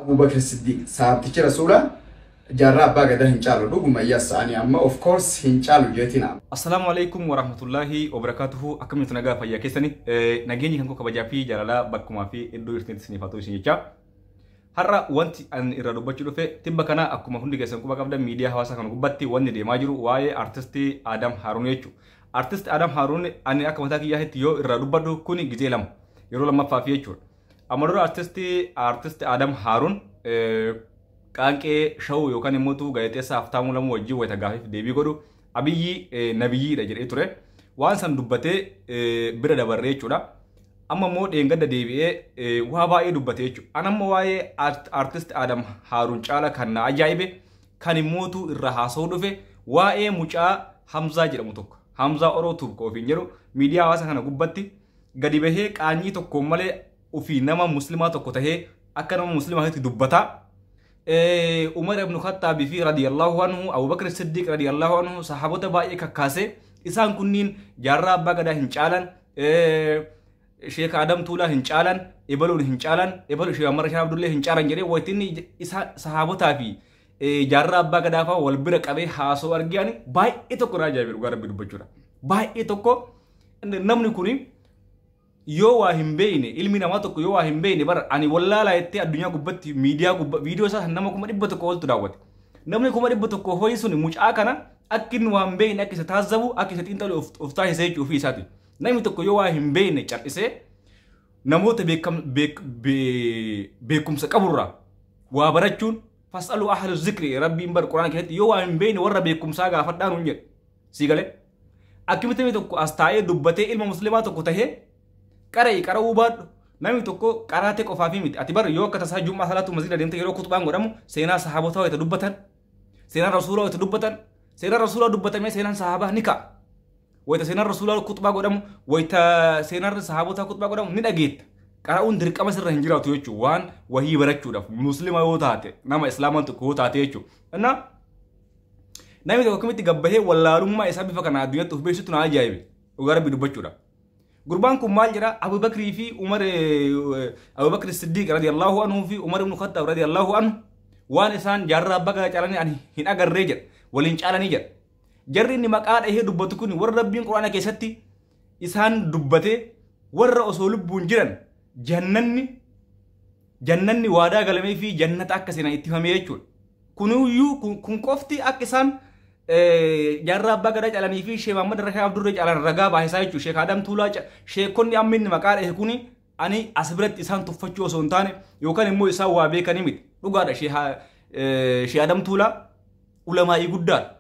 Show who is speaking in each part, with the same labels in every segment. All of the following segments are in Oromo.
Speaker 1: Abu Bakr Siddiq sahabtichi rasuula jarra abbaa gadaa hin caalu dhuguma yaasani amma of course hin caalu jeetina.
Speaker 2: Assalamu alaikum warahmatullahi wabarakatuhu. Akkamitti nagaa fayyaa keessani nageenyi kan ko kabajaa fi jaalala bakkuma fi iddoo irratti sinifaatu isin jecha har'a wanti an irra dubbachuu dhufe tibba kana akkuma hundi keessan quba qabdan miidiyaa hawaasaa kan gubbatti wanni deemaa jiru waa'ee artistii Adam Harun jechuudha. Artist Adam Harun ani akka mataa kiyyaatti yoo irra dubbadhu kuni gizee lama yeroo lammaffaa fi jechuudha. Amadura artist Adam Harun qaanqee shawu yookaan immoo gaazexeessaa Haftaamuu Lamuu wajjin wayita gaafiif deebii godhu Abiyyi nabiyyiidha jedhee ture. Waan san dubbatee bira dabarree jechuudha. Amma immoo dheengadda deebi'ee waa baay'ee dubbatee jechuudha. An amma waa'ee artist Adam Harun caala kan na ajaa'ibe kan immoo irra haasa'uu dhufe waa'ee mucaa Hamzaa jedhamu tokko. Hamzaa Orootuuf ofiin jedhu miidiyaa hawaasaa kana gubbatti gadi bahee qaanyii tokkoon malee ofii nama muslimaa tokko tahee akka nama muslimaatti dubbata. Umar ibn Khattab fi radiyallahu anhu, Abu Bakr Siddiq radiyallahu anhu sahabota baay'ee kakkaase isaan kunniin jaarraa abbaa gadaa hin caalan, Sheekh Adam Tuulaa hin caalan, Ebaluun hin caalan, Ebalu Sheekh Amar Shah Abdullah hin caalan jedhee wayitini isa sahabotaa fi jaarraa abbaa gadaa fa'aa wal bira qabee haasoo argiyani baay'ee tokko naa ajaa'ibe dhugaa rabbi dubbachuudha. Baay'ee tokko namni kuni yoo waa hin beeyne ilmi namaa tokko yoo waa hin beeyne bara ani wallaalaa jettee addunyaa gubbatti miidiyaa gubbatti viidiyoo isaa nama 100,000 oltu daawwate. Namni 100,000 ho'i sun mucaa kana akka inni waa hin beeyne akka isa taasisamu akka isa xiinxalu of taasisee jechuu ofii isaati. Namni tokko yoo waa hin beeyne cal'isee namoota beekumsa qaburraa waa barachuun fas'aluu ahla zikri rabbiin bar quraana keessatti yoo waa hin beeyne warra beekumsaa gaafadhaa nuun jedhe sii galee akkamitti tokko as taa'ee dubbatee ilma muslimaa tokko tahee qara'uu baadhu namni tokko qaraate qofaa fi miti ati bar yoo akka tasaa jummaa salaatu masjida deemte yeroo kutubaan godhamu seenaa sahabotaa wayita dubbatan seenaa rasuulaa wayita dubbatan seenaa rasuulaa dubbatamee seenaan sahabaa ni ka'a wayita seenaan rasuulaa kutubaa godhamu wayita seenaan sahabotaa kutubaa godhamu ni dhageetta. Qara'uun dirqama sirra hin jiraatu jechuudha waan wahii barachuudhaaf muslima yoo taate nama islaamaan tokko yoo taate jechuudha. Namni tokko akkamitti gabbahee wallaalummaa isaa bifa kana addunyatti of beeksisu na ajaa'ibe dhugaa rabbi dubbachuudha. Gurbaan kun maal jira Abu Bakrii fi Abu Bakr Siddiq radiyallahu anhu fi Umar ibn Khattab radiyallahu anhu waan isaan jaarraa abbaa gadaa caalanii ani hin agarree jedha waliin caalanii jedha. Jarri inni maqaa dhahee dubbatu kun warra rabbiin quraana keessatti isaan dubbatee warra osoo lubbuun jiran jannanni waadaa galamee fi jannata akka seenan ittifamee jechuudha. Kunuyyuu kun qofti akka isaan jaarraa abbaa gadaa caalanii fi Sheekh Muhammad Rashaa Abdurree caalan ragaa baahisaa jechuudha. Sheekh Adam Tuulaa sheekonni amma inni maqaa dhahe kuni ani as biratti isaan tuffachuu osoo hin taane yookaan immoo isaan waa beekanii miti. Dhugaadha Sheekh Adam Tuulaa ulamaa'ii guddaadha.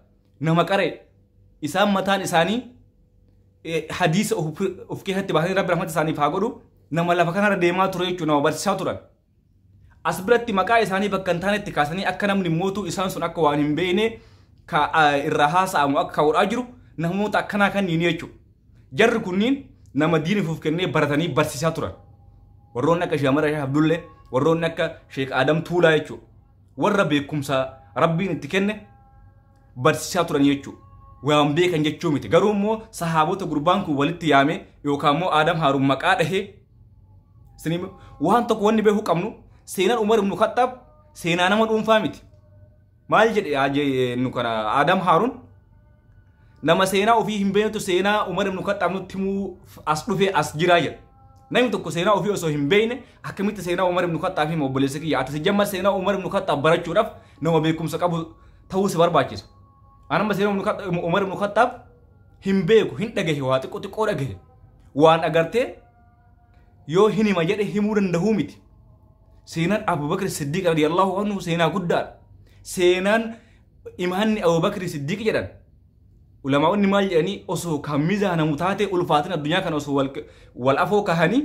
Speaker 2: Nama qaree isaan mataan isaanii hadiisa of keessatti baasanii rabbi rahmata isaaniif haa godhu. Nama lafa kanarra deemaa ture jechuudha nama barsiisaa turan. As biratti maqaa isaanii bakka hin taanetti kaasanii akka namni mootuu isaan sun akka waan hin beekne irra haasa'amu akka kaa'uudhaa jiru namoota akkanaa kanniin jechuudha. Jarri kunniin nama diiniif of kennee baratanii barsiisaa turan. Warroonni akka Sheekh Amar Shah Abdullah, warroonni akka Sheekh Adam Tuulaa jechuudha. Warra beekumsa rabbiin itti kenne barsiisaa turan jechuudha. Waan beekan jechuu miti. Garuu immoo sahaabota gurbaan kun walitti yaame yookaan immoo Adam Harun maqaa dhahee waan tokko wanni beekuu qabnu seenaan Umar ibn Khattab seenaa nama dhuunfaa miti. Maal jedhe nu kana Adam Harun nama seenaa ofii hin beeknetu seenaa Umar ibn Khattab nutti himuu as dhufee as jiraa jedha. Namni tokko seenaa ofii osoo hin beekne akkamitti seenaa Umar ibn Khattab fi obboleessa kiyya ati jamma seenaa Umar ibn Khattab barachuudhaaf nama beekumsa qabu ta'uu si barbaachisa. Anama seenaa Umar ibn Khattab hin beeku hin dhagahe waa xiqqoo dhagahe waan agartee yoo hinima jedhe himuu danda'uu miti. Seenaan Abu Bakr Siddiq radiyallahu anhu seenaa guddaadha. Seenaan imaanni Abu Bakr Siddiq jedhan ulamaa'onni maal jedhanii osoo kan mizaanamu taate ulfaatin addunyaa kana osoo wal afoo kahanii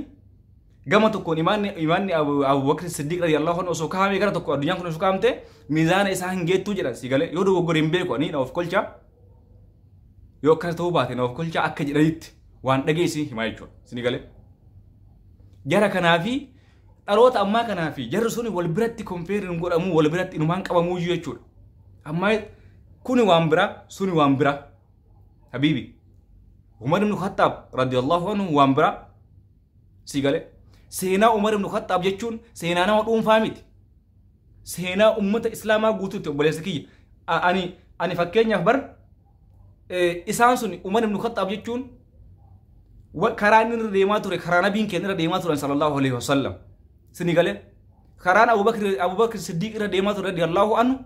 Speaker 2: gama tokkoon imaanni Abu Bakr Siddiq radiyallahu anhu osoo kahamee gara tokko addunyaan kun osoo kahamte mizaana isaa hin geettuu jedhan si galee yoo dogoggore hin beeku ani na of kolcha yoo akkas ta'uu baate na of kolcha akka jedhanitti waan dhageessi himaa jechuudha si galee. Jara kanaafi dhaloota ammaa kanaafi jarri suni wal biratti konfeerin godhamu wal biratti inumaan qabamuu jechuudha. Amma kuni waan bira suni waan bira habibi Umar ibn Khattab radiyallahu anhu waan bira si galee. Seenaa Umar ibn Khattab jechuun seenaa nama dhuunfaa miti. seenaa ummata islaamaa guutuutti obboleessa kiyya. Ani fakkeenyaaf bar isaan sun Umar ibn Khattaab jechuun karaa inni irra deemaa ture karaa nabiin keenya irra deemaa turan sallallahu alaihi wasallam sini galee karaan Abubakr Siddiq irra deemaa ture radiyallahu anhu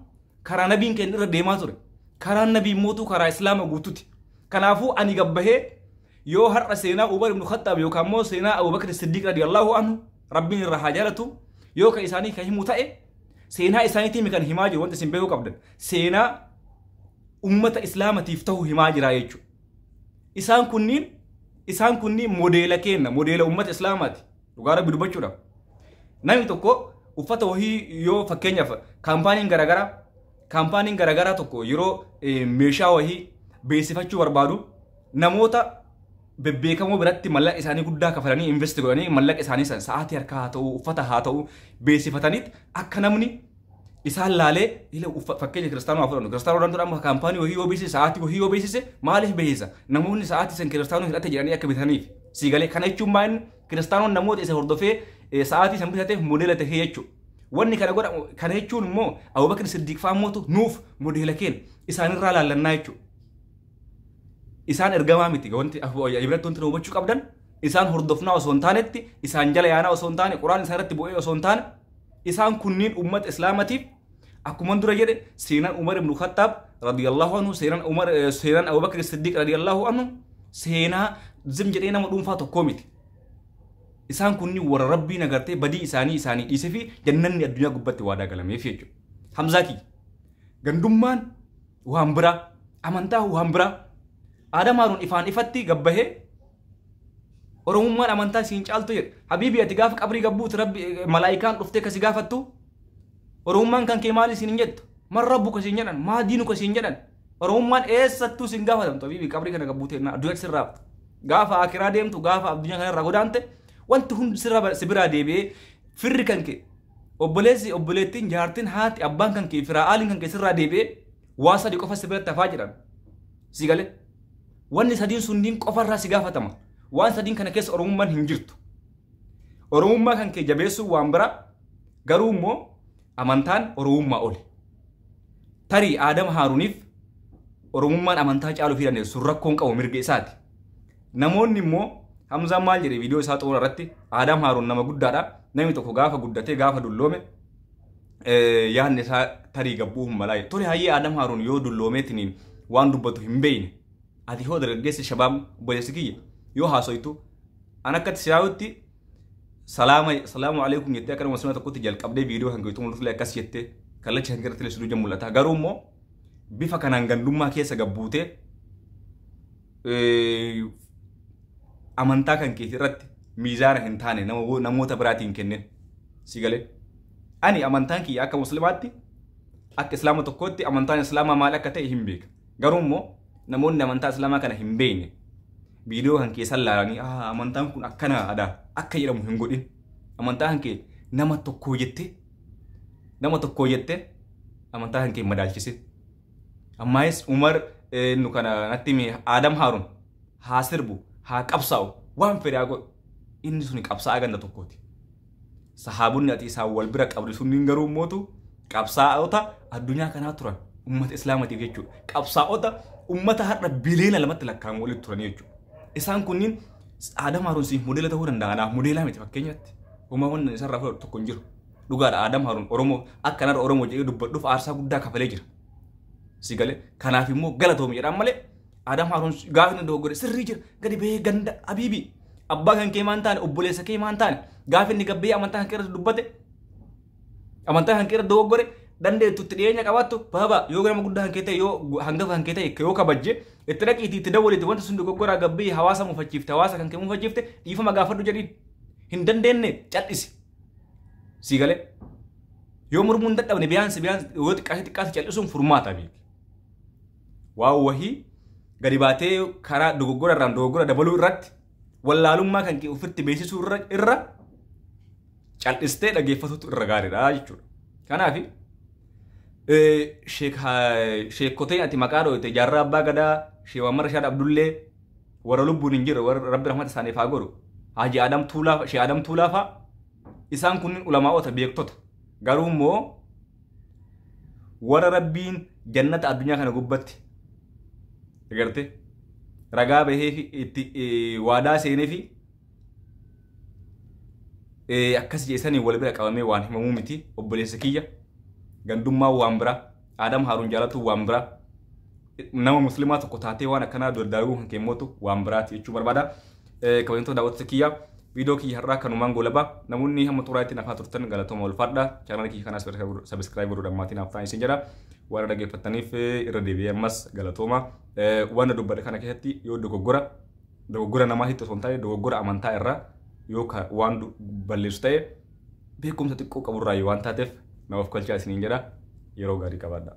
Speaker 2: karaa nabiin keenya irra deemaa ture karaan nabii mootuu karaa islaama guutuutti. Kanaafuu ani gabbahee yoo har'a seenaa Umar ibn Khattaab yookaan immoo seenaa Abubakr Siddiq radiyallahu anhu rabbiin irra haa jaalatu yoo ka isaanii ka himu ta'e seenaa isaaniitiin kan himaa jiru wanta isin beekuu qabdan seenaa ummata islaamatiif ta'u himaa jira jechuudha. Isaan kunniin modeela kenna modeela ummata islaamaati dhugaa rabbi dubbachuudhaaf. Namni tokko uffata wahii yoo fakkeenyaaf kaampaaniin garaagaraa tokko yeroo meeshaa wahii beeksifachuu barbaadu namoota bebbeekamoo biratti mallaqa isaanii guddaa kafalanii invest godhanii mallaqa isaanii san sa'aatii harkaa haa ta'u uffata haa ta'u beeksifataniit akka namni isaan laalee fakkeenya kiristaanoo fudhannu kiristaanoo amma kaampaanii wahii yoo beeksise sa'aatii wahii yoo beeksise maaliif beeksisa namoonni sa'aatii san kiristaanoo hidhate jedhanii akka bitaniif sii galee kana jechuun maal kiristaanoon namoota isa hordofee sa'aatii san bitateef modeela tahee jechuudha. Wanni kana godha kana jechuun immoo Abubakr Siddiq fa'amootu nuuf modeela kenna isaanirraa laallannaa jechuudha. Isaan ergamaa miti wanti ibratti wanti hubachuu qabdan isaan hordofnaa osoo hin taanetti isaan jala yaanaa osoo hin taane quraan isaan irratti bu'ee osoo hin taane isaan kunniin ummata islaamatiif akkuma dura jedhe seenaan Umar ibn Khattaab radiyallahu anhu seenaan Abubakr Siddiq radiyallahu anhu seenaa zim jedhee nama dhuunfaa tokkoo miti. Isaan kunniin warra rabbiin agartee badii isaanii dhiisee fi jannanni addunyaa gubbatti waadaa galameef jechuudha. Hamzaaki gandummaan waan biraa amantaa waan biraa Adam Haruun ifaan ifatti gabbahee Oromummaan amantaa siin caaltu jedhe. Habiibi ati gaafa qabrii gabbuuti rabbi malaayikaan dhuftee kasi gaafattu Oromummaan kan kee maali siin jettu man rabbu ka siin jedhan maa diinu ka siin jedhan Oromummaan eessattuu siin gaafatamtu habiibi qabrii kana gabbuutee addunyaa sirraa gaafa akiraa deemtu gaafa addunyaa kana irraa godaante wanti hundi sibiraa deebi'ee firri kan kee obboleessi obboleettiin jaartiin haati abbaan kan kee firaa'aaliin kan kee sirraa deebi'ee waa sadii qofa sibiratti hafaa jedhan si galee. Wanni sadiin sunniin qofarraa si gaafatama. Waan sadiin kana keessa Oromummaan hin jirtu. Oromummaa kan kee jabeessuu waan bira garuu immoo amantaan Oromummaa oli. Tarii Adam Haruuniif Oromummaan amantaa caaluu fi dandeessu rakkoon qabu mirga isaati. Namoonni immoo Hamzaan maal jedhe viidiyoo isaa xumura irratti Adam Haruun nama guddaadha. Namni tokko gaafa guddatee gaafa dulloome yaadni isaa tarii gabbuu hin malaaye. Tole hayyee Adam Haruun yoo dulloomeetiniin waan dubbatu hin beeyne. Ati hoo dargaggeessi shabaab obboleessi kiyya yoo haasoytu an akkatti siyaawutti salaamu alaikum jettee akka nama sunna tokkotti jalqabdee viidiyoo kan goytu mul'atu akkas jettee kallacha kan irratti leessu duuja mul'ata. Garuu immoo bifa kanaan gandummaa keessa gabbuutee amantaa kan keetii irratti miizaana hin taane namoota biraatiin kenneen si galee. Ani amantaan kiyya akka muslimaatti akka islaama tokkootti amantaan islaamaa maal akka ta'e hin beeka. Garuu immoo namoonni amantaa islaamaa kana hin beekne viidiyoo kan keessan laalanii amantaan kun akkana aadaa akka jedhamu hin godhin amantaa kan kee nama tokkoo jettee amantaa kan kee madaalchise. Ammaayis Umar nu kana natti hime Adam Haruun haa sirbu haa qabsaa'u waan fedhe haa godhu inni sun qabsaa'aa ganda tokkooti. Sahaabonni ati isaan wal bira qabdi sunniin garuu mootu qabsaa'ota addunyaa kanaa turan ummata islaamatiif jechuudha. Qabsaa'ota ummata har'a biliyoona lamatti lakkaa'amu walitti turanii jechuudha. Isaan kunniin Adam Haruun siif modeela ta'uu danda'a. Anaaf modeelaa miti fakkeenyatti. Uumaawwan isarraa fudhatu tokko hin jiru. Dhugaadha Adam Haruun Oromoo akka narra Oromoo jedhee dubbadhuuf aarsaa guddaa kafalee jira. Si galee kanaaf immoo galatoomi jedhaan malee Adam Haruun gaafa inni dogoggore sirrii jira gadi bahee ganda Habiibi abbaa kan kee maan taane obboleessa kee maan taane gaafa inni gabbee amantaa kan kee irratti dubbate amantaa kan kee irratti dogoggore dandeettutti dhiyeenya qabaattu baaba yoo nama guddaa kan kee ta'e yoo hangafa kan kee ta'e yoo kabajje itti dhaqiitii itti dawwalitti wanta sun dogoggoraa gabbee hawaasa mufachiifte hawaasa kan kee mufachiifte dhiifama gaafadhu jedhiin hin dandeenye cal'isi si galee yoo murmuu hin dadhabne biyaansi yoo xiqqaate cal'isuun furmaata beeki waa wahii gadi baatee karaa dogoggora irraan dogoggora dabaluu irratti wallaalummaa kan kee ofitti beeksisuu irra cal'istee dhageeffatutu irra gaariidha jechuudha. Kanaaf sheekoteen ati maqaa dhoote jaarraa abbaa gadaa sheewwan Rashaad Abdullee warra lubbuun hin jirre warra rabbi rahmata isaaniif haa godhu Haji Adam Tuulaa faa isaan kunniin ulamaa'ota beektota garuu immoo warra rabbiin jannata addunyaa kana gubbatti agarte ragaa bahee fi itti waadaa seenee fi akkas jeesanii wal bira qabamee waan himamuu miti obboleessa kiyya gandummaa waan bira Adam Harun jaalatu waan bira nama muslimaa tokko taatee waan akkanaa doddaaruu kan keemmotu waan biraati jechuu barbaada kabajamtoota daawwattoota kiyya video kiyya har'aa kanumaan goolaba namoonni hamma xuraatti nafaa turtan galatooma ulfaadha chaanala kiyya kanaas subscribe godhuudhaan maatiin haftaan isin jedha waan dhaggeeffattaniif irra deebi'ee ammas galatooma waan dubbadhe kana keessatti yoo dogoggora namaa hitti osoo hin taane dogoggora amantaa irraa yoo waan balleessu ta'e beekumsa xiqqoo qaburraa waan taateef namaaf kolchaa isiniin jedha yeroo gaarii qabaadha.